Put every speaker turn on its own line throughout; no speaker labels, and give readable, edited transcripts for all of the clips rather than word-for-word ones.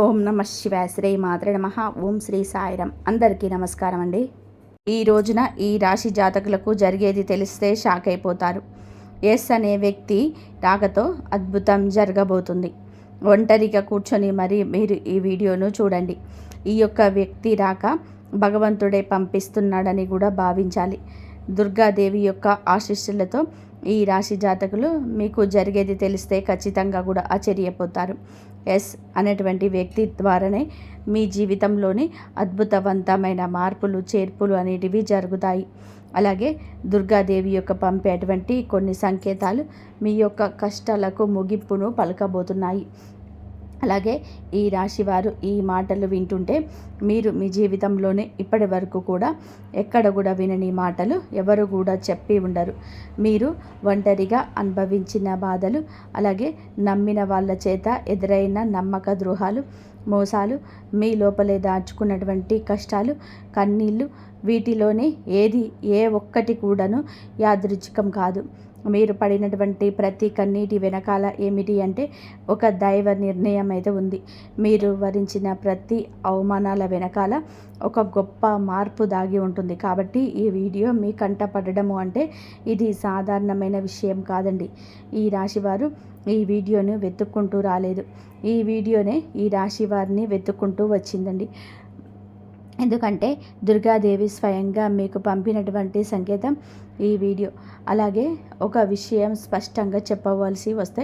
ఓం నమ శివాయ. శ్రీ మాత్రే నమః. ఓం శ్రీ సాయిరాం. అందరికీ నమస్కారం అండి. ఈ రోజున ఈ రాశి జాతకులకు జరిగేది తెలిస్తే షాక్ అయిపోతారు. ఎస్ అనే వ్యక్తి రాకతో అద్భుతం జరగబోతుంది. ఒంటరిగా కూర్చొని మరి మీరు ఈ వీడియోను చూడండి. ఈ యొక్క వ్యక్తి రాక భగవంతుడే పంపిస్తున్నాడని కూడా భావించాలి. దుర్గాదేవి యొక్క ఆశీస్సులతో ఈ రాశి జాతకులు మీకు జరిగేది తెలిస్తే ఖచ్చితంగా కూడా ఆశ్చర్యపోతారు. ఎస్ అనేటువంటి వ్యక్తి ద్వారానే మీ జీవితంలోని అద్భుతవంతమైన మార్పులు చేర్పులు అనేటివి జరుగుతాయి. అలాగే దుర్గాదేవి యొక్క పంపేటువంటి కొన్ని సంకేతాలు మీ యొక్క కష్టాలకు ముగింపును పలకబోతున్నాయి. అలాగే ఈ రాశివారు ఈ మాటలు వింటుంటే మీరు మీ జీవితంలోనే ఇప్పటి వరకు కూడా ఎక్కడ కూడా వినని మాటలు ఎవరు కూడా చెప్పి ఉండరు. మీరు ఒంటరిగా అనుభవించిన బాధలు, అలాగే నమ్మిన వాళ్ళ చేత ఎదురైన నమ్మక ద్రోహాలు, మోసాలు, మీ లోపలే దాచుకున్నటువంటి కష్టాలు, కన్నీళ్ళు, వీటిలోనే ఏ ఒక్కటి కూడాను యాదృచ్ఛికం కాదు. మీరు పడినటువంటి ప్రతి కన్నీటి వెనకాల ఏమిటి అంటే ఒక దైవ నిర్ణయం అయితే ఉంది. మీరు వరించిన ప్రతి అవమానాల వెనకాల ఒక గొప్ప మార్పు దాగి ఉంటుంది. కాబట్టి ఈ వీడియో మీ కంట పడడము అంటే ఇది సాధారణమైన విషయం కాదండి. ఈ రాశివారు ఈ వీడియోని వెతుక్కుంటూ రాలేదు. ఈ వీడియోనే ఈ రాశి వారిని వెతుక్కుంటూ వచ్చిందండి. ఎందుకంటే దుర్గాదేవి స్వయంగా మీకు పంపినటువంటి సంకేతం ఈ వీడియో. అలాగే ఒక విషయం స్పష్టంగా చెప్పవలసి వస్తే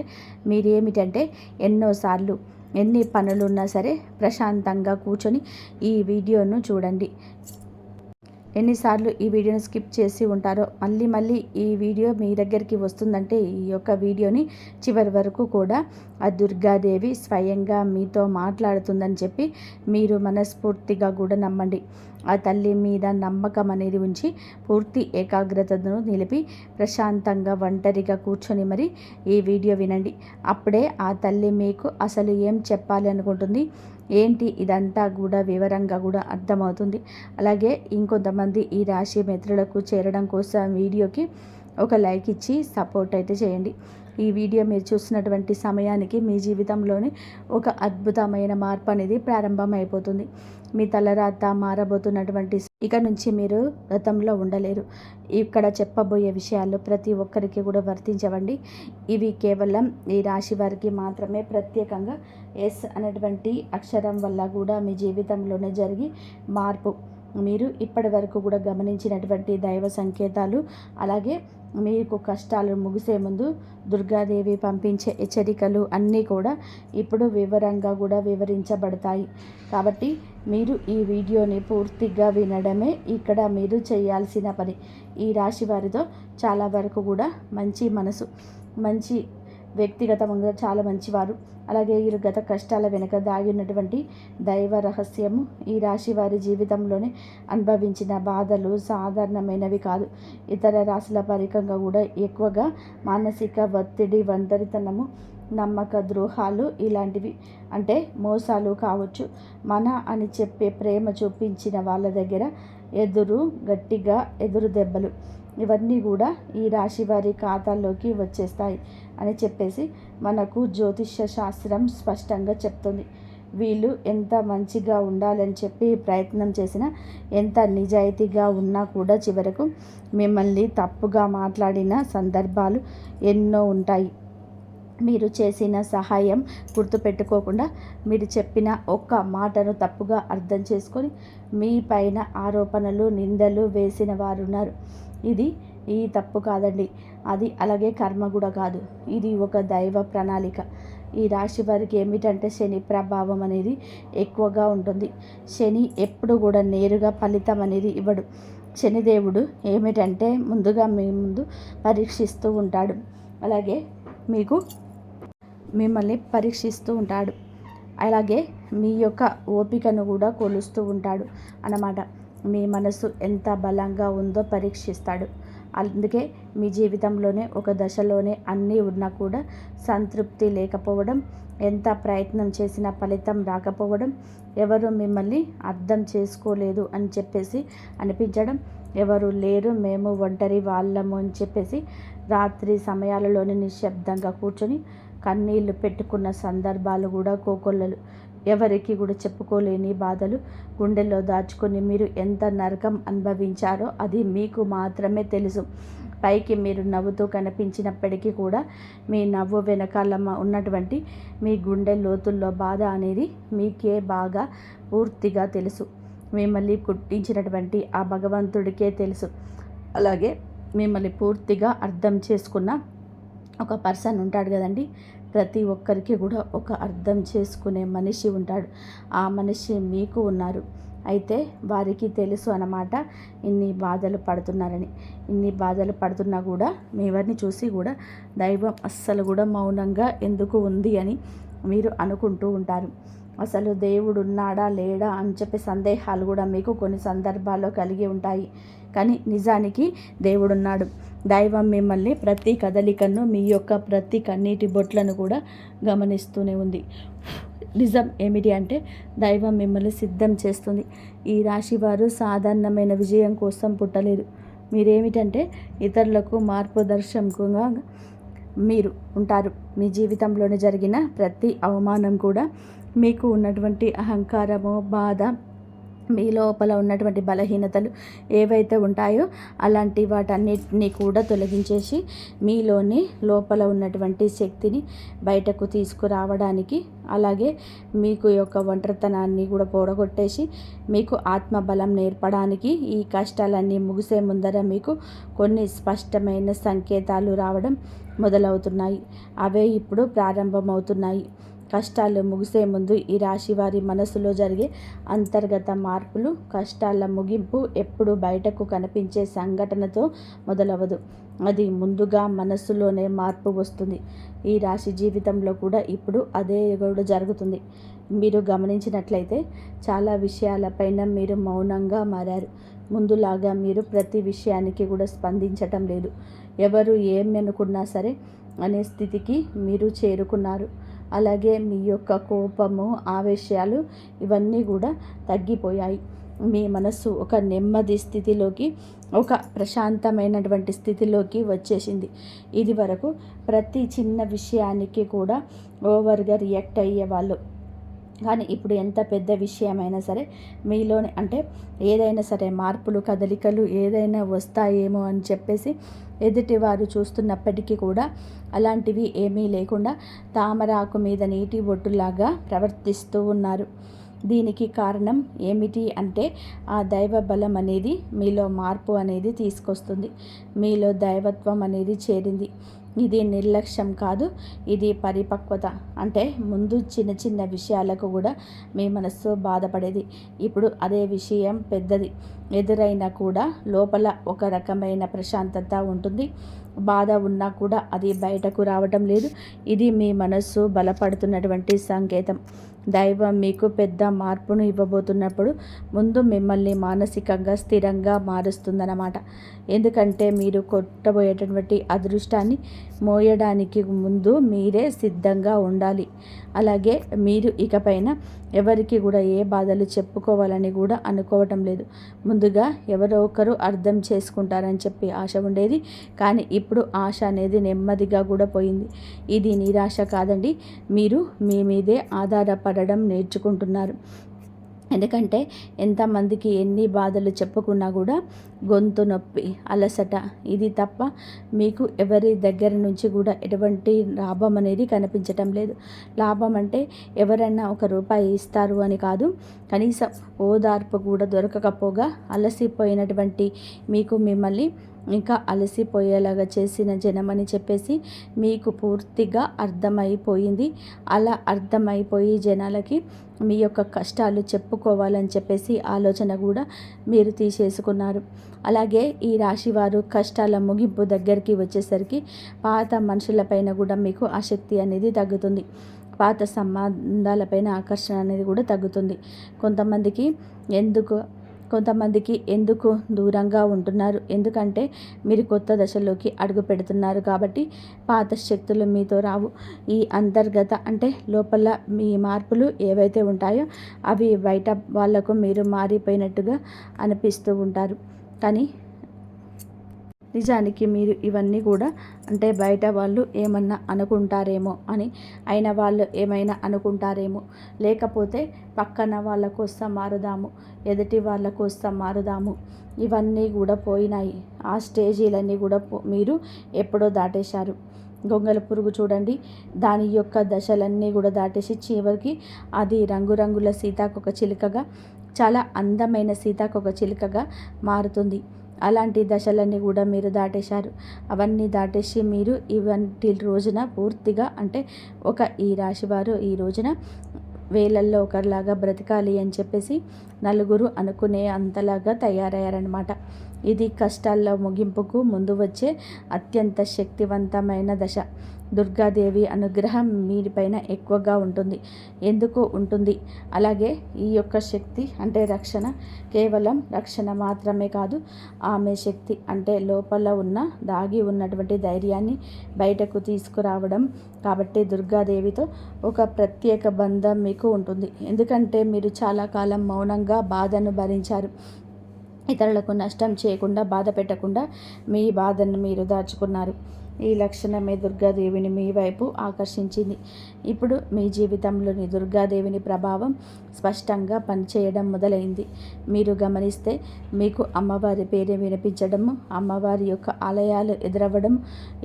మీరేమిటంటే ఎన్నోసార్లు ఎన్ని పనులున్నా సరే ప్రశాంతంగా కూర్చొని ఈ వీడియోను చూడండి. ఎన్నిసార్లు ఈ వీడియోని స్కిప్ చేసి ఉంటారో మళ్ళీ ఈ వీడియో మీ దగ్గరికి వస్తుందంటే ఈ యొక్క వీడియోని చివరి వరకు కూడా ఆ దుర్గాదేవి స్వయంగా మీతో మాట్లాడుతుందని చెప్పి మీరు మనస్ఫూర్తిగా కూడా నమ్మండి. ఆ తల్లి మీద నమ్మకం అనేది ఉంచి పూర్తి ఏకాగ్రతను నిలిపి ప్రశాంతంగా ఒంటరిగా కూర్చొని మరి ఈ వీడియో వినండి. అప్పుడే ఆ తల్లి మీకు అసలు ఏం చెప్పాలి అనుకుంటుంది ఏంటి ఇదంతా కూడా వివరంగా కూడా అర్థమవుతుంది. అలాగే ఇంకొంతమంది ఈ రాశి మిత్రులకు చేరడం కోసం వీడియోకి ఒక లైక్ ఇచ్చి సపోర్ట్ అయితే చేయండి. ఈ వీడియో మీరు చూసినటువంటి సమయానికి మీ జీవితంలోని ఒక అద్భుతమైన మార్పు అనేది ప్రారంభమైపోతుంది. మీ తలరాత మారబోతున్నటువంటి ఇక నుంచి మీరు గతంలో ఉండలేరు. ఇక్కడ చెప్పబోయే విషయాలు ప్రతి ఒక్కరికి కూడా వర్తించవండి. ఇవి కేవలం ఈ రాశి వారికి మాత్రమే ప్రత్యేకంగా ఎస్ అనేటువంటి అక్షరం వల్ల కూడా మీ జీవితంలోనే జరిగి మార్పు మీరు ఇప్పటి వరకు కూడా గమనించినటువంటి దైవ సంకేతాలు, అలాగే మీకు కష్టాలు ముగిసే ముందు దుర్గాదేవి పంపించే హెచ్చరికలు అన్నీ కూడా ఇప్పుడు వివరంగా కూడా వివరించబడతాయి. కాబట్టి మీరు ఈ వీడియోని పూర్తిగా వినడమే ఇక్కడ మీరు చేయాల్సిన పని. ఈ రాశి వారితో చాలా వరకు కూడా మంచి మనసు, మంచి వ్యక్తిగతంగా చాలా మంచివారు. అలాగే ఈ గత కష్టాల వెనుక దాగినటువంటి దైవ రహస్యము ఈ రాశి వారి జీవితంలోనే అనుభవించిన బాధలు సాధారణమైనవి కాదు. ఇతర రాశుల పరికంగా కూడా ఎక్కువగా మానసిక ఒత్తిడి, ఒంటరితనము, నమ్మక ద్రోహాలు ఇలాంటివి అంటే మోసాలు కావచ్చు. మన అని చెప్పే ప్రేమ చూపించిన వాళ్ళ దగ్గర గట్టిగా ఎదురు దెబ్బలు ఇవన్నీ కూడా ఈ రాశి వారి ఖాతాల్లోకి వచ్చేస్తాయి అని చెప్పేసి మనకు జ్యోతిష్య శాస్త్రం స్పష్టంగా చెప్తుంది. వీళ్ళు ఎంత మంచిగా ఉండాలని చెప్పి ప్రయత్నం చేసినా, ఎంత నిజాయితీగా ఉన్నా కూడా చివరకు మిమ్మల్ని తప్పుగా మాట్లాడిన సందర్భాలు ఎన్నో ఉంటాయి. మీరు చేసిన సహాయం గుర్తుపెట్టుకోకుండా మీరు చెప్పిన ఒక్క మాటను తప్పుగా అర్థం చేసుకొని మీ పైన ఆరోపణలు, నిందలు వేసిన వారున్నారు. ఈ తప్పు కాదండి. అది అలాగే కర్మ కూడా కాదు. ఇది ఒక దైవ ప్రణాళిక. ఈ రాశి వారికి ఏమిటంటే శని ప్రభావం అనేది ఎక్కువగా ఉంటుంది. శని ఎప్పుడు కూడా నేరుగా ఫలితం అనేది ఇవ్వడు. శనిదేవుడు ఏమిటంటే ముందుగా మీ ముందు పరీక్షిస్తూ ఉంటాడు. అలాగే మిమ్మల్ని పరీక్షిస్తూ ఉంటాడు. అలాగే మీ యొక్క ఓపికను కూడా కొలుస్తూ ఉంటాడు అన్నమాట. మీ మనసు ఎంత బలంగా ఉందో పరీక్షిస్తాడు. అందుకే మీ జీవితంలోనే ఒక దశలోనే అన్నీ ఉన్నా కూడా సంతృప్తి లేకపోవడం, ఎంత ప్రయత్నం చేసినా ఫలితం రాకపోవడం, ఎవరు మిమ్మల్ని అర్థం చేసుకోలేదు అని చెప్పేసి అనిపించడం, ఎవరు లేరు మేము ఒంటరి వాళ్ళము అని చెప్పేసి రాత్రి సమయాలలోనే నిశ్శబ్దంగా కూర్చొని కన్నీళ్లు పెట్టుకున్న సందర్భాలు కూడా కోకొల్లలు. ఎవరికి కూడా చెప్పుకోలేని బాధలు గుండెల్లో దాచుకొని మీరు ఎంత నరకం అనుభవించారో అది మీకు మాత్రమే తెలుసు. పైకి మీరు నవ్వుతూ కనిపించినప్పటికీ కూడా మీ నవ్వు వెనకాల ఉన్నటువంటి మీ గుండె లోతుల్లో బాధ అనేది మీకే బాగా పూర్తిగా తెలుసు. మిమ్మల్ని పుట్టించినటువంటి ఆ భగవంతుడికే తెలుసు. అలాగే మిమ్మల్ని పూర్తిగా అర్థం చేసుకున్న ఒక పర్సన్ ఉంటాడు కదండి. ప్రతి ఒక్కరికి కూడా ఒక అర్థం చేసుకునే మనిషి ఉంటాడు. ఆ మనిషి మీకు ఉన్నారు. అయితే వారికి తెలుసు అన్నమాట ఇన్ని బాధలు పడుతున్నారని. ఇన్ని బాధలు పడుతున్నా కూడా మీవరిని చూసి కూడా దైవం అస్సలు కూడా మౌనంగా ఎందుకు ఉంది అని మీరు అనుకుంటూ ఉంటారు. అసలు దేవుడు ఉన్నాడా లేడా అని చెప్పే సందేహాలు కూడా మీకు కొన్ని సందర్భాల్లో కలిగి ఉంటాయి. కానీ నిజానికి దేవుడున్నాడు. దైవం మిమ్మల్ని ప్రతి కదలికను, మీ యొక్క ప్రతి కన్నీటి బొట్లను కూడా గమనిస్తూనే ఉంది. నిజం ఏమిటి అంటే దైవం మిమ్మల్ని సిద్ధం చేస్తుంది. ఈ రాశి వారు సాధారణమైన విజయం కోసం పుట్టలేరు. మీరేమిటంటే ఇతరులకు మార్గదర్శకంగా మీరు ఉంటారు. మీ జీవితంలోనే జరిగిన ప్రతి అవమానం కూడా మీకు ఉన్నటువంటి అహంకారము, బాధ, మీ లోపల ఉన్నటువంటి బలహీనతలు ఏవైతే ఉంటాయో అలాంటి వాటన్నిటినీ కూడా తొలగించేసి మీలోని లోపల ఉన్నటువంటి శక్తిని బయటకు తీసుకురావడానికి, అలాగే మీకు యొక్క ఒంటరితనాన్ని కూడా పోడగొట్టేసి మీకు ఆత్మబలం నేర్పడానికి ఈ కష్టాలన్నీ ముగిసే ముందర మీకు కొన్ని స్పష్టమైన సంకేతాలు రావడం మొదలవుతున్నాయి. అవే ఇప్పుడు ప్రారంభమవుతున్నాయి. కష్టాలు ముగిసే ముందు ఈ రాశి వారి మనసులో జరిగే అంతర్గత మార్పులు, కష్టాల ముగింపు ఎప్పుడు బయటకు కనిపించే సంఘటనతో మొదలవదు. అది ముందుగా మనస్సులోనే మార్పు వస్తుంది. ఈ రాశి జీవితంలో కూడా ఇప్పుడు అదే కూడా జరుగుతుంది. మీరు గమనించినట్లయితే చాలా విషయాలపైన మీరు మౌనంగా మారారు. ముందులాగా మీరు ప్రతి విషయానికి కూడా స్పందించటం లేదు. ఎవరు ఏమి అనుకున్నా సరే అనే స్థితికి మీరు చేరుకున్నారు. అలాగే మీ యొక్క కోపము, ఆవేశాలు ఇవన్నీ కూడా తగ్గిపోయాయి. మీ మనస్సు ఒక నెమ్మది స్థితిలోకి, ఒక ప్రశాంతమైనటువంటి స్థితిలోకి వచ్చేసింది. ఇది వరకు ప్రతి చిన్న విషయానికి కూడా ఓవర్గా రియాక్ట్ అయ్యేవాళ్ళు. కానీ ఇప్పుడు ఎంత పెద్ద విషయమైనా సరే మీలోనే అంటే ఏదైనా సరే మార్పులు, కదలికలు ఏదైనా వస్తాయేమో అని చెప్పేసి ఎదుటివారు చూస్తున్నప్పటికీ కూడా అలాంటివి ఏమీ లేకుండా తామరాకు మీద నీటి బొట్టులాగా ప్రవర్తిస్తూ ఉన్నారు. దీనికి కారణం ఏమిటి అంటే ఆ దైవ బలం అనేది మీలో మార్పు అనేది తీసుకొస్తుంది. మీలో దైవత్వం అనేది చేరింది. ఇది నిర్లక్ష్యం కాదు, ఇది పరిపక్వత. అంటే ముందు చిన్న చిన్న విషయాలకు కూడా మీ మనస్సు బాధపడేది. ఇప్పుడు అదే విషయం పెద్దది ఎదురైనా కూడా లోపల ఒక రకమైన ప్రశాంతత ఉంటుంది. బాధ ఉన్నా కూడా అది బయటకు రావటం లేదు. ఇది మీ మనస్సు బలపడుతున్నటువంటి సంకేతం. దైవం మీకు పెద్ద మార్పును ఇవ్వబోతున్నప్పుడు ముందు మిమ్మల్ని మానసికంగా స్థిరంగా మారుస్తుందన్నమాట. ఎందుకంటే మీరు కొట్టబోయేటటువంటి అదృష్టాన్ని మోయడానికి ముందు మీరే సిద్ధంగా ఉండాలి. అలాగే మీరు ఇకపైన ఎవరికి కూడా ఏ బాధలు చెప్పుకోవాలని కూడా అనుకోవటం లేదు. ముందుగా ఎవరో ఒకరు అర్థం చేసుకుంటారని చెప్పి ఆశ ఉండేది. కానీ ఇప్పుడు ఆశ అనేది నెమ్మదిగా కూడా పోయింది. ఇది నిరాశ కాదండి, మీరు మీ మీదే ఆధారపడడం నేర్చుకుంటున్నారు. ఎందుకంటే ఎంతమందికి ఎన్ని బాధలు చెప్పుకున్నా కూడా గొంతు నొప్పి, అలసట ఇది తప్ప మీకు ఎవరి దగ్గర నుంచి కూడా ఎటువంటి లాభం అనేది కనిపించటం లేదు. లాభం అంటే ఎవరైనా ₹1 ఇస్తారు అని కాదు, కనీసం ఓదార్పు కూడా దొరకకపోగా అలసిపోయినటువంటి మీకు మిమ్మల్ని ఇంకా అలసిపోయేలాగా చేసిన జనమని చెప్పేసి మీకు పూర్తిగా అర్థమైపోయింది. అలా అర్థమైపోయి జనాలకి మీ యొక్క కష్టాలు చెప్పుకోవాలని చెప్పేసి ఆలోచన కూడా మీరు తీసేసుకున్నారు. అలాగే ఈ రాశివారు కష్టాల ముగింపు దగ్గరికి వచ్చేసరికి పాత మనుషులపైన కూడా మీకు ఆసక్తి అనేది తగ్గుతుంది. పాత సంబంధాలపైన ఆకర్షణ అనేది కూడా తగ్గుతుంది. కొంతమందికి ఎందుకు దూరంగా ఉంటున్నారు? ఎందుకంటే మీరు కొత్త దశలోకి అడుగు పెడుతున్నారు కాబట్టి పాత శక్తులు మీతో రావు. ఈ అంతర్గత అంటే లోపల మీ మార్పులు ఏవైతే ఉంటాయో అవి బయట వాళ్లకు మీరు మారిపోయినట్టుగా అనిపిస్తూ ఉంటారు. కానీ నిజానికి మీరు ఇవన్నీ కూడా అంటే బయట వాళ్ళు ఏమన్నా అనుకుంటారేమో అని, అయిన వాళ్ళు ఏమైనా అనుకుంటారేమో, లేకపోతే పక్కన వాళ్ళ కోసం మారుదాము, ఎదుటి వాళ్ళ కోసం మారుదాము, ఇవన్నీ కూడా పోయినాయి. ఆ స్టేజీలన్నీ కూడా మీరు ఎప్పుడో దాటేశారు. గొంగళ పురుగు చూడండి, దాని యొక్క దశలన్నీ కూడా దాటేసి చివరికి అది రంగురంగుల సీతాకొక చిలుకగా, చాలా అందమైన సీతాకొక చిలుకగా మారుతుంది. అలాంటి దశలన్నీ కూడా మీరు దాటేశారు. అవన్నీ దాటేసి మీరు ఇవంటి రోజున పూర్తిగా అంటే ఈ రాశివారు ఈ రోజున వేలల్లో ఒకరిలాగా బ్రతకాలి అని చెప్పేసి నలుగురు అనుకునే అంతలాగా తయారయ్యారనమాట. ఇది కష్టాల్లో ముగింపుకు ముందు వచ్చే అత్యంత శక్తివంతమైన దశ. దుర్గాదేవి అనుగ్రహం మీపైన ఎక్కువగా ఉంటుంది. ఎందుకు ఉంటుంది? అలాగే ఈ యొక్క శక్తి అంటే రక్షణ, కేవలం రక్షణ మాత్రమే కాదు, ఆమె శక్తి అంటే లోపల ఉన్న దాగి ఉన్నటువంటి ధైర్యాన్ని బయటకు తీసుకురావడం. కాబట్టి దుర్గాదేవితో ఒక ప్రత్యేక బంధం మీకు ఉంటుంది. ఎందుకంటే మీరు చాలా కాలం మౌనంగా బాధను భరించారు. ఇతరులకు నష్టం చేయకుండా, బాధ పెట్టకుండా మీ బాధను మీరు దాచుకున్నారు. ఈ లక్షణమే దుర్గాదేవిని మీ వైపు ఆకర్షించింది. ఇప్పుడు మీ జీవితంలోని దుర్గాదేవిని ప్రభావం స్పష్టంగా పనిచేయడం మొదలైంది. మీరు గమనిస్తే మీకు అమ్మవారి పేరు వినిపించడము, అమ్మవారి యొక్క ఆలయాలు ఎదురవ్వడం,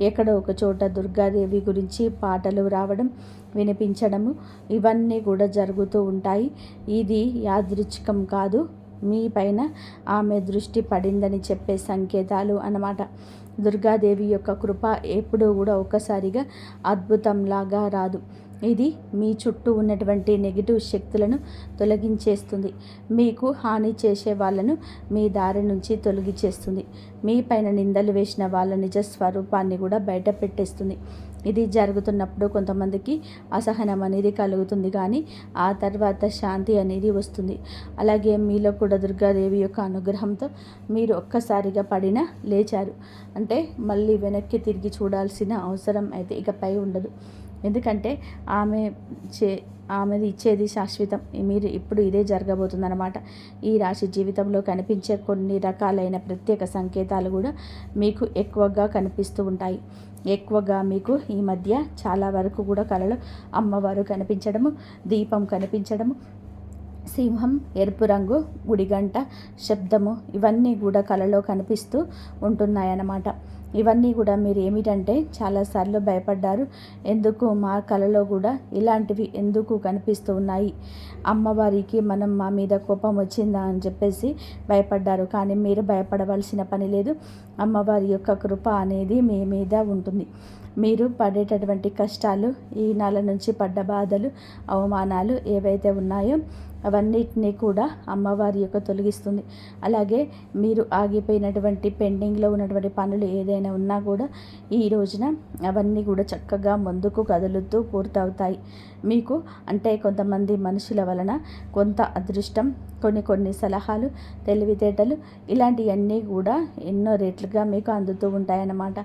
ఎక్కడో ఒక చోట దుర్గాదేవి గురించి పాటలు రావడం, వినిపించడము, ఇవన్నీ కూడా జరుగుతూ ఉంటాయి. ఇది యాదృచ్ఛికం కాదు, మీ పైన ఆమె దృష్టి పడిందని చెప్పే సంకేతాలు అన్నమాట. దుర్గాదేవి యొక్క కృప ఎప్పుడూ కూడా ఒక్కసారిగా అద్భుతంలాగా రాదు. ఇది మీ చుట్టూ ఉన్నటువంటి నెగిటివ్ శక్తులను తొలగించేస్తుంది. మీకు హాని చేసే వాళ్ళను మీ దారి నుంచి తొలగించేస్తుంది. మీ పైన నిందలు వేసిన వాళ్ళ నిజ స్వరూపాన్ని కూడా బయట పెట్టేస్తుంది. ఇది జరుగుతున్నప్పుడు కొంతమందికి అసహనం అనేది కలుగుతుంది, కానీ ఆ తర్వాత శాంతి అనేది వస్తుంది. అలాగే మీలో కూడా దుర్గాదేవి యొక్క అనుగ్రహంతో మీరు ఒక్కసారిగా పడినా లేచారు అంటే మళ్ళీ వెనక్కి తిరిగి చూడాల్సిన అవసరం అయితే ఇకపై ఉండదు. ఎందుకంటే ఆమెది ఇచ్చేది శాశ్వతం. మీరు ఇప్పుడు ఇదే జరగబోతుందన్నమాట. ఈ రాశి జీవితంలో కనిపించే కొన్ని రకాలైన ప్రత్యేక సంకేతాలు కూడా మీకు ఎక్కువగా కనిపిస్తూ ఉంటాయి. ఎక్కువగా మీకు ఈ మధ్య చాలా వరకు కూడా కలలో అమ్మవారు కనిపించడము, దీపం కనిపించడము, సింహం, ఎరుపు రంగు, గుడిగంట శబ్దము, ఇవన్నీ కూడా కలలో కనిపిస్తూ ఉంటున్నాయన్నమాట. ఇవన్నీ కూడా మీరు ఏమిటంటే చాలాసార్లు భయపడ్డారు. ఎందుకు మా కలలో కూడా ఇలాంటివి ఎందుకు కనిపిస్తూ ఉన్నాయి, అమ్మవారికి మా మీద కోపం వచ్చిందా అని చెప్పేసి భయపడ్డారు. కానీ మీరు భయపడవలసిన పని లేదు. అమ్మవారి యొక్క కృప అనేది మీ మీద ఉంటుంది. మీరు పడేటటువంటి కష్టాలు, ఈ నెల నుంచి పడ్డ బాధలు, అవమానాలు ఏవైతే ఉన్నాయో అవన్నిటినీ కూడా అమ్మవారి యొక్క తొలగిస్తుంది. అలాగే మీరు ఆగిపోయినటువంటి పెండింగ్లో ఉన్నటువంటి పనులు ఏదైనా ఉన్నా కూడా ఈ రోజున అవన్నీ కూడా చక్కగా ముందుకు కదులుతూ పూర్తవుతాయి. మీకు అంటే కొంతమంది మనుషుల వలన కొంత అదృష్టం, కొన్ని సలహాలు, తెలివితేటలు, ఇలాంటివన్నీ కూడా ఎన్నో రెట్లుగా మీకు అందుతూ ఉంటాయన్నమాట.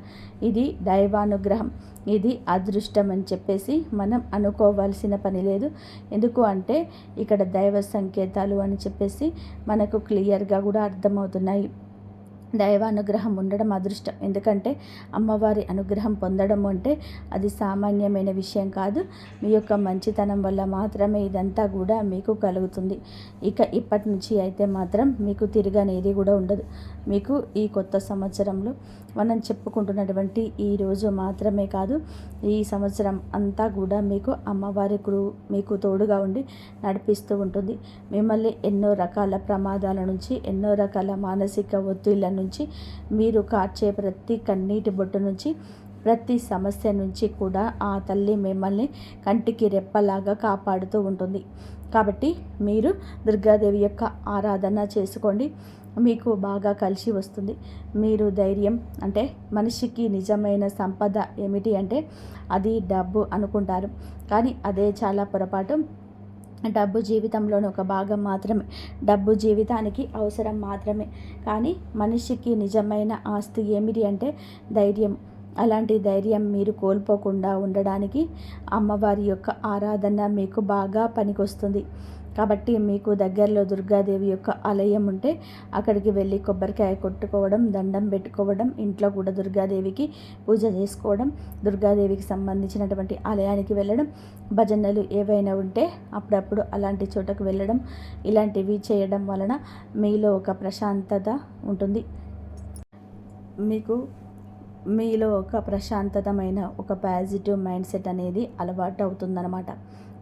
ఇది దైవానుగ్రహం, ఇది అదృష్టం అని చెప్పేసి మనం అనుకోవాల్సిన పని లేదు. ఎందుకు అంటే ఇక్కడ దైవ సంకేతాలు అని చెప్పేసి మనకు క్లియర్గా కూడా అర్థమవుతున్నాయి. దైవానుగ్రహం ఉండడం అదృష్టం. ఎందుకంటే అమ్మవారి అనుగ్రహం పొందడం అంటే అది సామాన్యమైన విషయం కాదు. మీ యొక్క మంచితనం వల్ల మాత్రమే ఇదంతా కూడా మీకు కలుగుతుంది. ఇప్పటి నుంచి అయితే మాత్రం మీకు తిరగనేది కూడా ఉండదు. మీకు ఈ కొత్త సంవత్సరంలో మనం చెప్పుకుంటున్నటువంటి ఈ రోజు మాత్రమే కాదు, ఈ సంవత్సరం అంతా కూడా మీకు అమ్మవారి మీకు తోడుగా ఉండి నడిపిస్తూ ఉంటుంది. మిమ్మల్ని ఎన్నో రకాల ప్రమాదాల నుంచి, ఎన్నో రకాల మానసిక ఒత్తిళ్ల నుంచి, మీరు కార్చే ప్రతి కన్నీటి బొట్టు నుంచి, ప్రతి సమస్య నుంచి కూడా ఆ తల్లి మిమ్మల్ని కంటికి రెప్పలాగా కాపాడుతూ ఉంటుంది. కాబట్టి మీరు దుర్గాదేవి యొక్క ఆరాధన చేసుకోండి, మీకు బాగా కలిసి వస్తుంది. మీరు ధైర్యం అంటే మనిషికి నిజమైన సంపద ఏమిటి అంటే అది డబ్బు అనుకుంటారు, కానీ అదే చాలా పొరపాటు. డబ్బు జీవితంలోని ఒక భాగం మాత్రమే, డబ్బు జీవితానికి అవసరం మాత్రమే. కానీ మనిషికి నిజమైన ఆస్తి ఏమిటి అంటే ధైర్యం. అలాంటి ధైర్యం మీరు కోల్పోకుండా ఉండడానికి అమ్మవారి యొక్క ఆరాధన మీకు బాగా పనికొస్తుంది. కాబట్టి మీకు దగ్గరలో దుర్గాదేవి యొక్క ఆలయం ఉంటే అక్కడికి వెళ్ళి కొబ్బరికాయ కొట్టుకోవడం, దండం పెట్టుకోవడం, ఇంట్లో కూడా దుర్గాదేవికి పూజ చేసుకోవడం, దుర్గాదేవికి సంబంధించినటువంటి ఆలయానికి వెళ్ళడం, భజనలు ఏవైనా ఉంటే అప్పుడప్పుడు అలాంటి చోటకు వెళ్ళడం, ఇలాంటివి చేయడం వలన మీలో ఒక ప్రశాంతత ఉంటుంది. మీకు మీలో ఒక ప్రశాంతతమైన ఒక పాజిటివ్ మైండ్ సెట్ అనేది అలవాటు అవుతుందన్నమాట.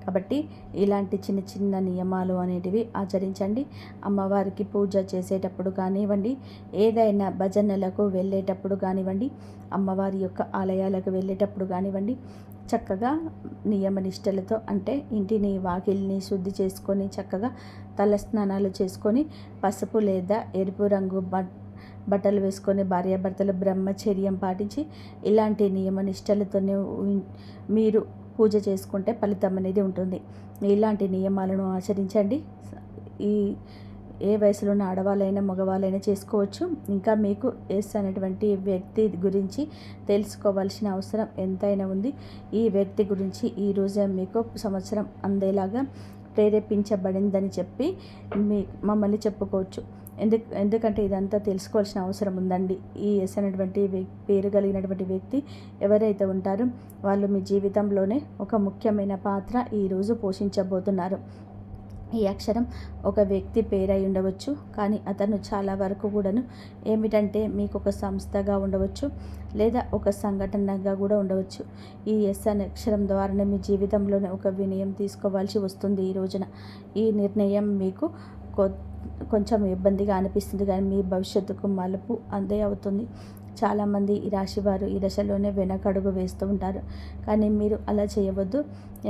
కాబట్టి ఇలాంటి చిన్న చిన్న నియమాలు అనేటివి ఆచరించండి. అమ్మవారికి పూజ చేసేటప్పుడు కానివ్వండి, ఏదైనా భజనలకు వెళ్ళేటప్పుడు కానివ్వండి, అమ్మవారి యొక్క ఆలయాలకు వెళ్ళేటప్పుడు కానివ్వండి, చక్కగా నియమనిష్టలతో, అంటే ఇంటిని వాకిల్ని శుద్ధి చేసుకొని చక్కగా తలస్నానాలు చేసుకొని పసుపు లేదా ఎరుపు రంగు బట్టలు వేసుకొని భార్యాభర్తలు బ్రహ్మచర్యం పాటించి ఇలాంటి నియమనిష్టలతోనే మీరు పూజ చేసుకుంటే ఫలితం అనేది ఉంటుంది. ఇలాంటి నియమాలను ఆచరించండి. ఈ ఏ వయసులో ఉన్న ఆడవాళ్ళైనా మగవాళ్ళైనా చేసుకోవచ్చు. ఇంకా మీకు ఎస్ అనేటువంటి వ్యక్తి గురించి తెలుసుకోవాల్సిన అవసరం ఎంతైనా ఉంది. ఈ వ్యక్తి గురించి ఈరోజే మీకు సంవత్సరం అందేలాగా ప్రేరేపించబడిందని చెప్పి మమ్మల్ని చెప్పుకోవచ్చు. ఎందుకంటే ఇదంతా తెలుసుకోవాల్సిన అవసరం ఉందండి. ఈ ఎస్ అనేటువంటి పేరు కలిగినటువంటి వ్యక్తి ఎవరైతే ఉంటారో వాళ్ళు మీ జీవితంలోనే ఒక ముఖ్యమైన పాత్ర ఈరోజు పోషించబోతున్నారు. ఈ అక్షరం ఒక వ్యక్తి పేరై ఉండవచ్చు, కానీ అతను చాలా వరకు కూడాను ఏమిటంటే మీకు ఒక సంస్థగా ఉండవచ్చు, లేదా ఒక సంఘటనగా కూడా ఉండవచ్చు. ఈ ఎస్ అనే అక్షరం ద్వారానే మీ జీవితంలోనే ఒక వినయం తీసుకోవాల్సి వస్తుంది. ఈ రోజున ఈ నిర్ణయం మీకు కొంచెం ఇబ్బందిగా అనిపిస్తుంది, కానీ మీ భవిష్యత్తుకు మలుపు అందే అవుతుంది. చాలామంది ఈ రాశి వారు ఈ దశలోనే వెనకడుగు వేస్తూ ఉంటారు, కానీ మీరు అలా చేయవద్దు.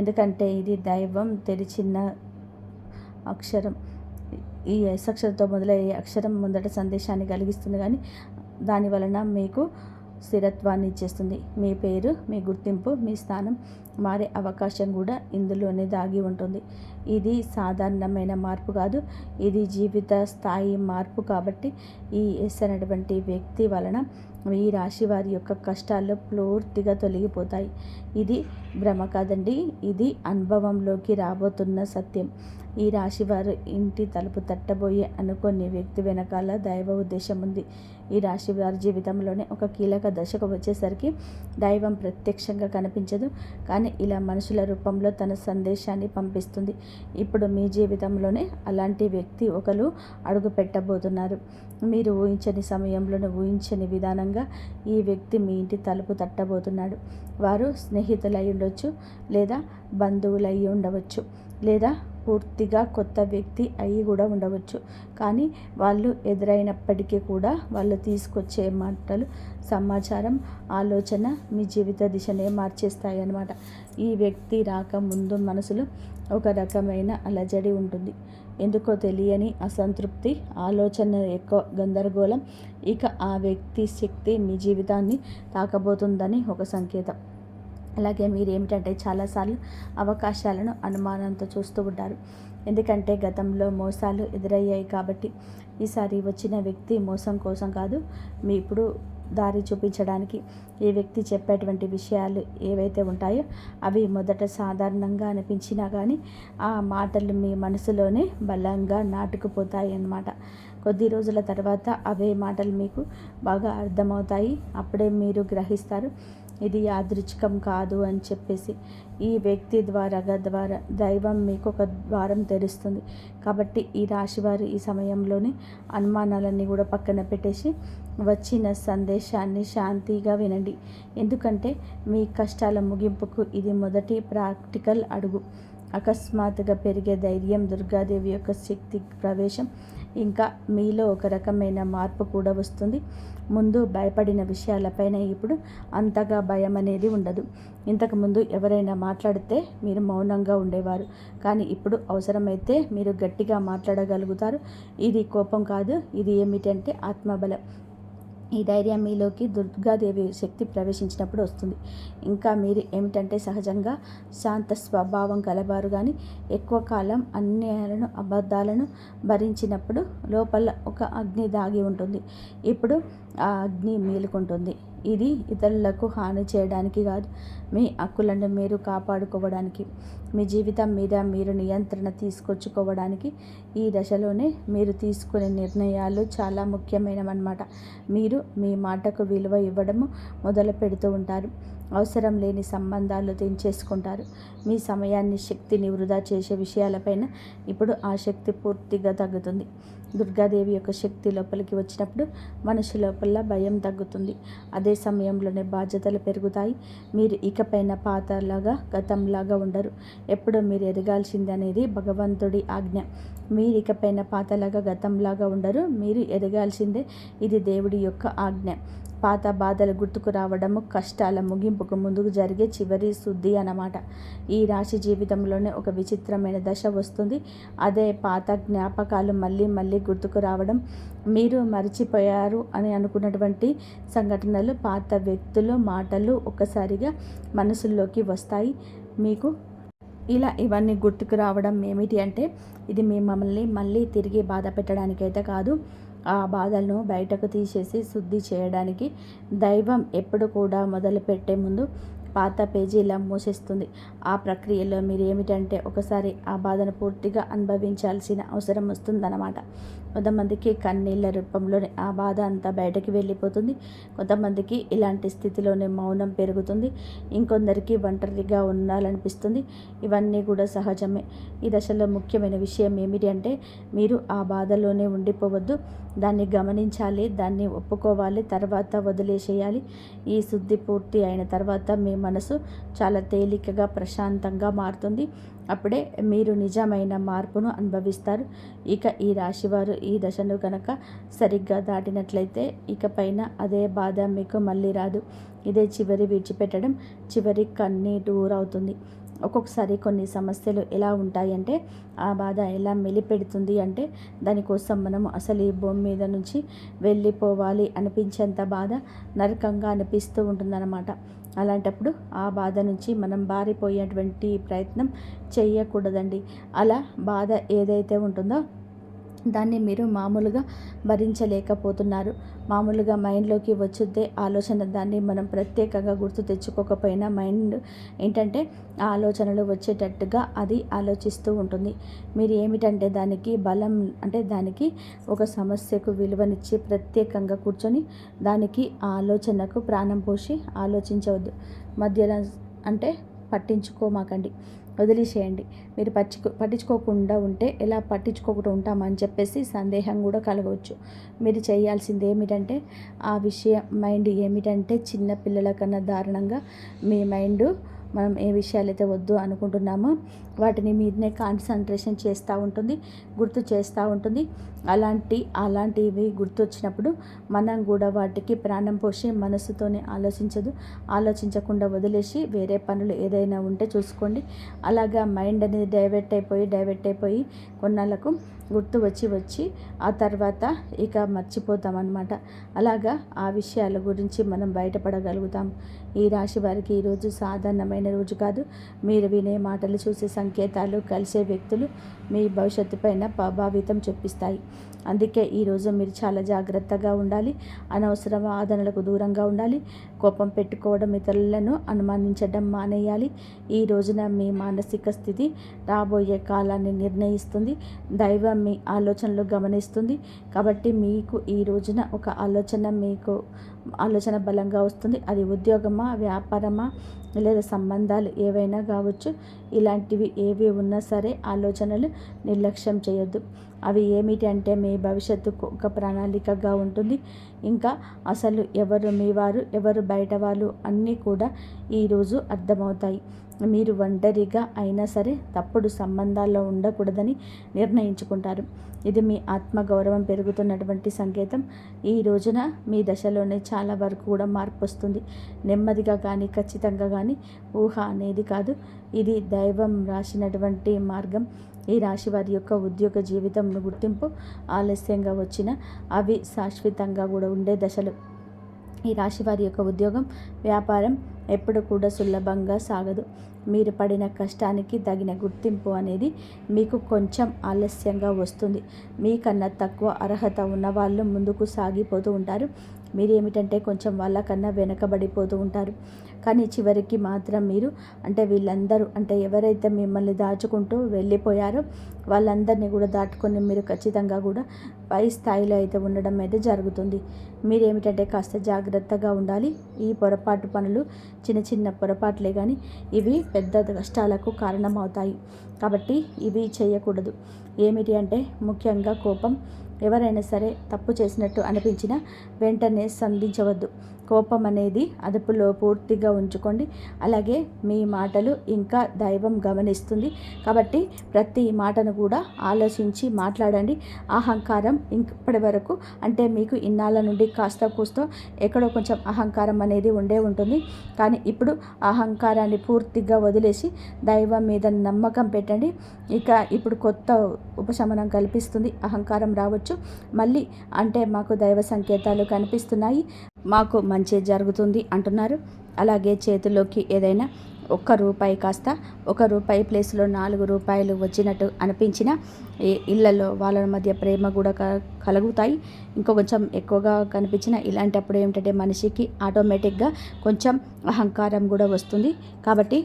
ఎందుకంటే ఇది దైవం తెరిచిన అక్షరం. ఈ ఎస్ అక్షరంతో మొదలయ్యే అక్షరం ముందట సందేశాన్ని కలిగిస్తుంది, కానీ దాని వలన మీకు స్థిరత్వాన్ని ఇచ్చేస్తుంది. మీ పేరు, మీ గుర్తింపు, మీ స్థానం మారే అవకాశం కూడా ఇందులోనే దాగి ఉంటుంది. ఇది సాధారణమైన మార్పు కాదు, ఇది జీవిత స్థాయి మార్పు. కాబట్టి ఈ ఎస్ అనేటువంటి వ్యక్తి వలన ఈ రాశి వారి యొక్క కష్టాలు పూర్తిగా తొలగిపోతాయి. ఇది భ్రమ కాదండి, ఇది అనుభవంలోకి రాబోతున్న సత్యం. ఈ రాశివారు ఇంటి తలుపు తట్టబోయే అనుకునే వ్యక్తి వెనకాల దైవ ఉద్దేశం ఉంది. ఈ రాశి వారి జీవితంలోనే ఒక కీలక దశకు వచ్చేసరికి దైవం ప్రత్యక్షంగా కనిపించదు, కానీ ఇలా మనుషుల రూపంలో తన సందేశాన్ని పంపిస్తుంది. ఇప్పుడు మీ జీవితంలోనే అలాంటి వ్యక్తి ఒకరు అడుగు పెట్టబోతున్నారు. మీరు ఊహించని సమయంలోనే ఊహించని విధానంగా ఈ వ్యక్తి మీ ఇంటి తలుపు తట్టబోతున్నాడు. వారు స్నేహితులై ఉండొచ్చు, లేదా బంధువులై ఉండవచ్చు, లేదా పూర్తిగా కొత్త వ్యక్తి అయి కూడా ఉండవచ్చు. కానీ వాళ్ళు ఎదురైనప్పటికీ కూడా వాళ్ళు తీసుకొచ్చే మాటలు, సమాచారం, ఆలోచన మీ జీవిత దిశనే మార్చేస్తాయి అన్నమాట. ఈ వ్యక్తి రాకముందు మనసులో ఒక రకమైన అలజడి ఉంటుంది. ఎందుకో తెలియని అసంతృప్తి, ఆలోచన ఎక్కువ గందరగోళం. ఇక ఆ వ్యక్తి శక్తి మీ జీవితాన్ని తాకబోతుందని ఒక సంకేతం. అలాగే మీరు ఏమిటంటే చాలాసార్లు అవకాశాలను అనుమానంతో చూస్తూ ఉంటారు. ఎందుకంటే గతంలో మోసాలు ఎదురయ్యాయి కాబట్టి. ఈసారి వచ్చిన వ్యక్తి మోసం కోసం కాదు, మీ ఇప్పుడు దారి చూపించడానికి. ఈ వ్యక్తి చెప్పేటువంటి విషయాలు ఏవైతే ఉంటాయో అవి మొదట సాధారణంగా అనిపించినా కానీ ఆ మాటలు మీ మనసులోనే బలంగా నాటుకుపోతాయి అన్నమాట. కొద్ది రోజుల తర్వాత అవే మాటలు మీకు బాగా అర్థమవుతాయి. అప్పుడే మీరు గ్రహిస్తారు ఇది యాదృచ్ఛికం కాదు అని చెప్పేసి. ఈ వ్యక్తి ద్వారా దైవం మీకు ఒక ద్వారం తెరుస్తుంది. కాబట్టి ఈ రాశివారు ఈ సమయంలోనే అనుమానాలన్నీ కూడా పక్కన పెట్టేసి వచ్చిన సందేశాన్ని శాంతిగా వినండి. ఎందుకంటే మీ కష్టాల ముగింపుకు ఇది మొదటి ప్రాక్టికల్ అడుగు. అకస్మాత్తుగా పెరిగే ధైర్యం, దుర్గాదేవి యొక్క శక్తి ప్రవేశం, ఇంకా మీలో ఒక రకమైన మార్పు కూడా వస్తుంది. ముందు భయపడిన విషయాలపైన ఇప్పుడు అంతగా భయం అనేది ఉండదు. ఇంతకుముందు ఎవరైనా మాట్లాడితే మీరు మౌనంగా ఉండేవారు, కానీ ఇప్పుడు అవసరమైతే మీరు గట్టిగా మాట్లాడగలుగుతారు. ఇది కోపం కాదు, ఇది ఏమిటంటే ఆత్మబలం. ఈ ధైర్యం మీలోకి దుర్గాదేవి శక్తి ప్రవేశించినప్పుడు వస్తుంది. ఇంకా మీరు ఏమిటంటే సహజంగా శాంత స్వభావం కలవారు, కానీ ఎక్కువ కాలం అన్యాయాలను, అబద్ధాలను భరించినప్పుడు లోపల ఒక అగ్ని దాగి ఉంటుంది. ఇప్పుడు ఆ అగ్ని మేలుకుంటుంది. ఇది ఇతరులకు హాని చేయడానికి కాదు, మీ హక్కులను మీరు కాపాడుకోవడానికి, మీ జీవితం మీద మీరు నియంత్రణ తీసుకొచ్చుకోవడానికి ఈ దశలోనే మీరు తీసుకునే నిర్ణయాలు చాలా ముఖ్యమైనవన్నమాట. మీరు మీ మాటకు విలువ ఇవ్వడము మొదలు పెడుతూ ఉంటారు. అవసరం లేని సంబంధాలు తెంచేసుకుంటారు. మీ సమయాన్ని, శక్తిని వృధా చేసే విషయాలపైన ఇప్పుడు ఆ శక్తి పూర్తిగా తగ్గుతుంది. దుర్గాదేవి యొక్క శక్తి లోపలికి వచ్చినప్పుడు మనిషి లోపల భయం తగ్గుతుంది. అదే సమయంలోనే బాధ్యతలు పెరుగుతాయి. మీరు ఇకపైన పాతలాగా, గతంలాగా ఉండరు. ఎప్పుడు మీరు ఎదగాల్సింది అనేది భగవంతుడి ఆజ్ఞ. మీరు ఇకపైన పాతలాగా, గతంలాగా ఉండరు. మీరు ఎదగాల్సిందే. ఇది దేవుడి యొక్క ఆజ్ఞ. పాత బాధలు గుర్తుకు రావడము కష్టాల ముగింపుకు ముందుకు జరిగే చివరి శుద్ధి అన్నమాట. ఈ రాశి జీవితంలోనే ఒక విచిత్రమైన దశ వస్తుంది. అదే పాత జ్ఞాపకాలు మళ్ళీ మళ్ళీ గుర్తుకు రావడం. మీరు మర్చిపోయారు అని అనుకున్నటువంటి సంఘటనలు, పాత వ్యక్తులు, మాటలు ఒక్కసారిగా మనసుల్లోకి వస్తాయి. మీకు ఇలా ఇవన్నీ గుర్తుకు రావడం ఏమిటి అంటే, ఇది మిమ్మల్ని మళ్ళీ తిరిగి బాధ పెట్టడానికైతే కాదు, ఆ బాధలను బయటకు తీసేసి శుద్ధి చేయడానికి. దైవం ఎప్పుడు కూడా మొదలుపెట్టే ముందు పాత పేజీలా మూసేస్తుంది. ఆ ప్రక్రియలో మీరు ఏమిటంటే ఒకసారి ఆ బాధను పూర్తిగా అనుభవించాల్సిన అవసరం వస్తుందన్నమాట. కొంతమందికి కన్నీళ్ళ రూపంలోనే ఆ బాధ అంతా బయటకు వెళ్ళిపోతుంది. కొంతమందికి ఇలాంటి స్థితిలోనే మౌనం పెరుగుతుంది. ఇంకొందరికి ఒంటరిగా ఉండాలనిపిస్తుంది. ఇవన్నీ కూడా సహజమే. ఈ దశలో ముఖ్యమైన విషయం ఏమిటి అంటే, మీరు ఆ బాధలోనే ఉండిపోవద్దు. దాన్ని గమనించాలి, దాన్ని ఒప్పుకోవాలి, తర్వాత వదిలేసేయాలి. ఈ శుద్ధి పూర్తి అయిన తర్వాత మీ మనసు చాలా తేలికగా, ప్రశాంతంగా మారుతుంది. అప్పుడే మీరు నిజమైన మార్పును అనుభవిస్తారు. ఇక ఈ రాశివారు ఈ దశను కనుక సరిగ్గా దాటినట్లయితే ఇకపైన అదే బాధ మీకు మళ్ళీ రాదు. ఇదే చివరి విడిచిపెట్టడం, చివరి కన్నీటి ఊరవుతుంది. ఒక్కొక్కసారి కొన్ని సమస్యలు ఎలా ఉంటాయంటే, ఆ బాధ ఎలా మెలిపెడుతుంది అంటే, దానికోసం మనం అసలు ఈ భూమి మీద నుంచి వెళ్ళిపోవాలి అనిపించేంత బాధ నరకంగా అనిపిస్తూ ఉంటుందన్నమాట. అలాంటప్పుడు ఆ బాధ నుంచి మనం బారిపోయేటువంటి ప్రయత్నం చేయకూడదండి. అలా బాధ ఏదైతే ఉంటుందో దాన్ని మీరు మామూలుగా భరించలేకపోతున్నారు. మామూలుగా మైండ్లోకి వచ్చుద్దే ఆలోచన, దాన్ని మనం ప్రత్యేకంగా గుర్తు తెచ్చుకోకపోయినా మైండ్ ఏంటంటే ఆ ఆలోచనలు వచ్చేటట్టుగా అది ఆలోచిస్తూ ఉంటుంది. మీరు ఏమిటంటే దానికి బలం, అంటే దానికి ఒక సమస్యకు విలువనిచ్చి ప్రత్యేకంగా కూర్చొని దానికి ఆ ఆలోచనకు ప్రాణం పోసి ఆలోచించవద్దు. మధ్యలో అంటే పట్టించుకోమాకండి, వదిలేసేయండి. మీరు పట్టించుకోకుండా ఉంటే ఎలా పట్టించుకోకుండా ఉంటామని చెప్పేసి సందేహం కూడా కలగవచ్చు. మీరు చేయాల్సింది ఏమిటంటే, ఆ విషయం మైండ్ ఏమిటంటే చిన్న పిల్లల కన్నా దారుణంగా మీ మైండ్ మనం ఏ విషయాలైతే వద్దు అనుకుంటున్నామో వాటిని మీదనే కాన్సన్ట్రేషన్ చేస్తూ ఉంటుంది, గుర్తు చేస్తూ ఉంటుంది. అలాంటివి గుర్తొచ్చినప్పుడు మనం కూడా వాటికి ప్రాణం పోసి మనసుతోనే ఆలోచించకుండా వదిలేసి వేరే పనులు ఏదైనా ఉంటే చూసుకోండి. అలాగా మైండ్ అనేది డైవర్ట్ అయిపోయి కొన్నాళ్ళకు గుర్తు వచ్చి ఆ తర్వాత ఇక మర్చిపోతాం అన్నమాట. అలాగా ఆ విషయాల గురించి మనం బయటపడగలుగుతాం. ఈ రాశి వారికి ఈరోజు సాధారణమైన రోజు కాదు. మీరు వినే మాటలు, చూసే సంకేతాలు, కలిసే వ్యక్తులు మీ భవిష్యత్తు పైన ప్రభావితం చూపిస్తాయి. అందుకే ఈరోజు మీరు చాలా జాగ్రత్తగా ఉండాలి. అనవసర వాదనలకు దూరంగా ఉండాలి. కోపం పెట్టుకోవడం, ఇతరులను అనుమానించడం మానేయాలి. ఈ రోజున మీ మానసిక స్థితి రాబోయే కాలాన్ని నిర్ణయిస్తుంది. దైవం మీ ఆలోచనలు గమనిస్తుంది. కాబట్టి మీకు ఈ రోజున ఒక ఆలోచన బలంగా వస్తుంది. అది ఉద్యోగమా, వ్యాపారమా, లేదా సంబంధాలు ఏవైనా కావచ్చు. ఇలాంటివి ఏవి ఉన్నా సరే ఆలోచనలు నిర్లక్ష్యం చేయొద్దు. అవి ఏమిటి అంటే మీ భవిష్యత్తుకు ఒక ప్రణాళికగా ఉంటుంది. ఇంకా అసలు ఎవరు మీ వారు, ఎవరు బయట వాళ్ళు అన్నీ కూడా ఈరోజు అర్థమవుతాయి. మీరు ఒంటరిగా అయినా సరే తప్పుడు సంబంధాల్లో ఉండకూడదని నిర్ణయించుకుంటారు. ఇది మీ ఆత్మగౌరవం పెరుగుతున్నటువంటి సంకేతం. ఈ రోజున మీ దశలోనే చాలా వరకు కూడా మార్పు వస్తుంది. నెమ్మదిగా కానీ, ఖచ్చితంగా కానీ ఊహ అనేది కాదు. ఇది దైవం రాసినటువంటి మార్గం. ఈ రాశి వారి యొక్క ఉద్యోగ జీవితంను గుర్తింపు ఆలస్యంగా వచ్చిన అవి శాశ్వతంగా కూడా ఉండే దశలు. ఈ రాశి వారి యొక్క ఉద్యోగం, వ్యాపారం ఎప్పుడు కూడా సులభంగా సాగదు. మీరు పడిన కష్టానికి తగిన గుర్తింపు అనేది మీకు కొంచెం ఆలస్యంగా వస్తుంది. మీకన్నా తక్కువ అర్హత ఉన్న వాళ్ళు ముందుకు సాగిపోతూ ఉంటారు. మీరేమిటంటే కొంచెం వాళ్ళకన్నా వెనకబడిపోతూ ఉంటారు. కానీ చివరికి మాత్రం మీరు వీళ్ళందరూ ఎవరైతే మిమ్మల్ని దాచుకుంటూ వెళ్ళిపోయారో వాళ్ళందరినీ కూడా దాటుకొని మీరు ఖచ్చితంగా కూడా పై స్థాయిలో అయితే ఉండడం అయితే జరుగుతుంది. మీరేమిటంటే కాస్త జాగ్రత్తగా ఉండాలి. ఈ పొరపాటు పనులు చిన్న చిన్న పొరపాట్లే కానీ ఇవి పెద్ద కష్టాలకు కారణమవుతాయి. కాబట్టి ఇవి చేయకూడదు. ఏమిటి అంటే ముఖ్యంగా కోపం. ఎవరైనా సరే తప్పు చేసినట్టు అనిపించినా వెంటనే స్పందించవద్దు. కోపం అనేది అదుపులో పూర్తిగా ఉంచుకోండి. అలాగే మీ మాటలు ఇంకా దైవం గమనిస్తుంది. కాబట్టి ప్రతి మాటను కూడా ఆలోచించి మాట్లాడండి. అహంకారం ఇప్పటి వరకు మీకు ఇన్నాళ్ళ నుండి కాస్త కూస్తో ఎక్కడో కొంచెం అహంకారం అనేది ఉండే ఉంటుంది. కానీ ఇప్పుడు అహంకారాన్ని పూర్తిగా వదిలేసి దైవం మీద నమ్మకం పెట్టండి. ఇప్పుడు కొత్త ఉపశమనం కల్పిస్తుంది. అహంకారం రావచ్చు, మళ్ళీ మాకు దైవ సంకేతాలు కనిపిస్తున్నాయి, మాకు మంచి జరుగుతుంది అంటున్నారు. అలాగే చేతిలోకి ఏదైనా ₹1 కాస్త ₹1 ప్లేస్లో ₹4 వచ్చినట్టు అనిపించిన ఇళ్లలో వాళ్ళ మధ్య ప్రేమ కూడా కలుగుతాయి. కొంచెం ఎక్కువగా కనిపించిన ఇలాంటప్పుడు ఏమిటంటే మనిషికి ఆటోమేటిక్గా కొంచెం అహంకారం కూడా వస్తుంది. కాబట్టి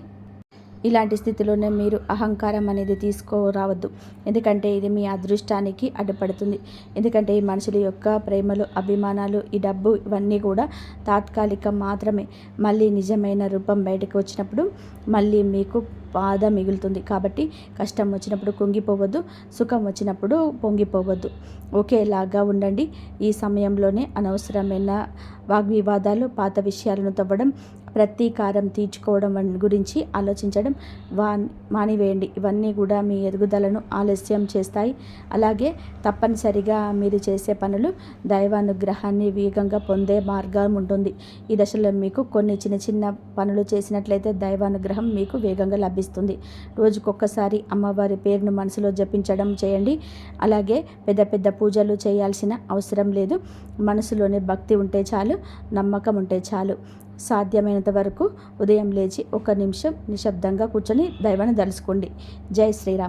ఇలాంటి స్థితిలోనే మీరు అహంకారం అనేది తీసుకురావద్దు. ఎందుకంటే ఇది మీ అదృష్టానికి అడ్డుపడుతుంది. ఎందుకంటే ఈ మనుషుల యొక్క ప్రేమలు, అభిమానాలు, ఈ డబ్బు ఇవన్నీ కూడా తాత్కాలికం మాత్రమే. మళ్ళీ నిజమైన రూపం బయటకు వచ్చినప్పుడు మళ్ళీ మీకు బాధ మిగులుతుంది. కాబట్టి కష్టం వచ్చినప్పుడు కుంగిపోవద్దు, సుఖం వచ్చినప్పుడు పొంగిపోవద్దు. ఒకేలాగా ఉండండి. ఈ సమయంలోనే అనవసరమైన వాగ్వివాదాలు, పాత విషయాలను తవ్వడం, ప్రతీకారం తీర్చుకోవడం గురించి ఆలోచించడం మానివేయండి. ఇవన్నీ కూడా మీ ఎదుగుదలను ఆలస్యం చేస్తాయి. అలాగే తప్పనిసరిగా మీరు చేసే పనులు దైవానుగ్రహాన్ని వేగంగా పొందే మార్గం ఉంటుంది. ఈ దశలో మీకు కొన్ని చిన్న చిన్న పనులు చేసినట్లయితే దైవానుగ్రహం మీకు వేగంగా లభిస్తుంది. రోజుకొక్కసారి అమ్మవారి పేరును మనసులో జపించడం చేయండి. అలాగే పెద్ద పెద్ద పూజలు చేయాల్సిన అవసరం లేదు. మనసులోనే భక్తి ఉంటే చాలు, నమ్మకం ఉంటే చాలు. సాధ్యమైనంత వరకు ఉదయం లేచి 1 నిమిషం నిశ్శబ్దంగా కూర్చొని దైవాన్ని దలుచుకోండి. జై శ్రీరామ్.